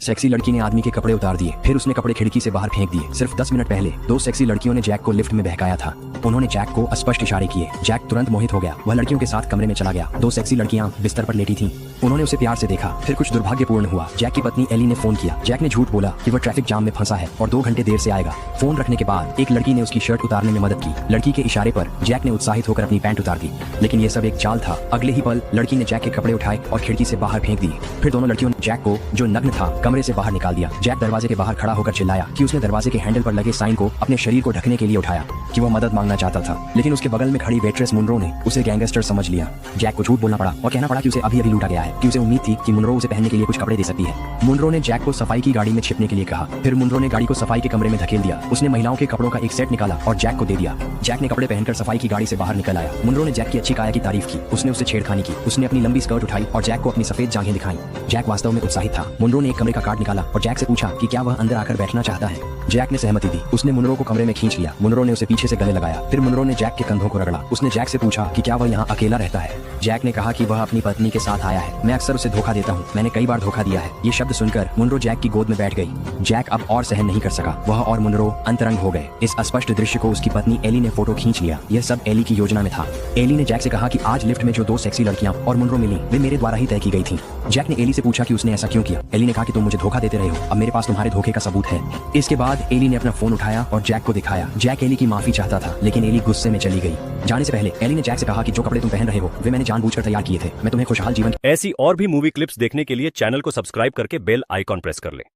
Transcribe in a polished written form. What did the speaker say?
Sexy लड़की ने आदमी के कपड़े उतार दिए, फिर उसने कपड़े खिड़की से बाहर फेंक दिए। सिर्फ 10 मिनट पहले दो सेक्सी लड़कियों ने जैक को लिफ्ट में बहकाया था। उन्होंने जैक को स्पष्ट इशारे किए। जैक तुरंत मोहित हो गया। वह लड़कियों के साथ कमरे में चला गया। दो सेक्सी लड़कियां बिस्तर पर लेटी थीं। उन्होंने उसे प्यार से देखा। फिर कुछ दुर्भाग्यपूर्ण हुआ। जैक की पत्नी एली ने फोन किया। जैक ने झूठ बोला कि वह ट्रैफिक जाम में फंसा है और 2 घंटे देर से आएगा। फोन रखने के बाद एक लड़की ने उसकी शर्ट उतारने में मदद की। लड़की के इशारे पर जैक ने उत्साहित होकर अपनी पैंट उतार दी, लेकिन यह सब एक चाल था। अगले ही पल लड़की ने जैक के कपड़े उठाए और खिड़की से बाहर फेंक दिए। फिर दोनों लड़कियों ने जैक को, जो नग्न था, कमरे से बाहर निकाल दिया। जैक दरवाजे के बाहर खड़ा होकर चिल्लाया कि उसने दरवाजे के हैंडल पर लगे साइन को अपने शरीर को ढकने के लिए उठाया, कि वह मदद मांगना चाहता था। लेकिन उसके बगल में खड़ी वेट्रेस मुनरो ने उसे गैंगस्टर समझ लिया। जैक को झूठ बोलना पड़ा और कहना पड़ा कि उसे अभी अभी लूटा गया है, कि उसे उम्मीद थी कि मुनरो उसे पहनने के लिए कुछ कपड़े दे सकती है। मुनरो ने जैक को सफाई की गाड़ी में छिपने के लिए कहा। फिर मुनरो ने गाड़ी को सफाई के कमरे में धकेल दिया। उसने महिलाओं के कपड़ों का एक सेट निकाला और जैक को दे दिया। जैक ने कपड़े पहनकर सफाई की गाड़ी से बाहर निकल आया। मुनरो ने जैक की अच्छी काया की तारीफ की। उसने उसे छेड़खानी की। उसने अपनी लंबी स्कर्ट उठाई और जैक को अपनी सफेद जांघें दिखाई। जैक वास्तव में उत्साहित था। मुनरो ने एक कमरे का कार्ड निकाला और जैक से पूछा कि क्या वह अंदर आकर बैठना चाहता है। जैक ने सहमति दी। उसने मुनरो को कमरे में खींच लिया। मुनरो ने उसे पीछे से गले लगाया। फिर मुनरो ने जैक के कंधों को रगड़ा। उसने जैक से पूछा कि क्या वह यहाँ अकेला रहता है। जैक ने कहा कि वह अपनी पत्नी के साथ आया है। मैं अक्सर उसे धोखा देता हूँ। मैंने कई बार धोखा दिया है। ये शब्द सुनकर मुनरो जैक की गोद में बैठ गई। जैक अब और सहन नहीं कर सका। वह और मुनरो अंतरंग हो गए। इस अस्पष्ट दृश्य को उसकी पत्नी एली ने फोटो खींच लिया। यह सब एली की योजना में था। एली ने जैक से कहा कि आज लिफ्ट में जो 2 सेक्सी लड़कियां और मुनरो मिली, वे मेरे द्वारा ही तय की गई थीं। जैक ने एली से पूछा कि उसने ऐसा क्यों किया। एली ने कहा कि तुम मुझे धोखा देते रहे हो। अब मेरे पास तुम्हारे धोखे का सबूत है। इसके बाद एली ने अपना फोन उठाया और जैक को दिखाया। जैक एली की माफी चाहता था, लेकिन एली गुस्से में चली गई। जाने से पहले एली ने जैक से कहा कि जो कपड़े तुम पहन रहे हो वे मैंने जानबूझकर तैयार किए थे। मैं तुम्हें खुशहाल जीवन। ऐसी और भी मूवी क्लिप्स देखने के लिए चैनल को सब्सक्राइब करके बेल आइकॉन प्रेस कर ले।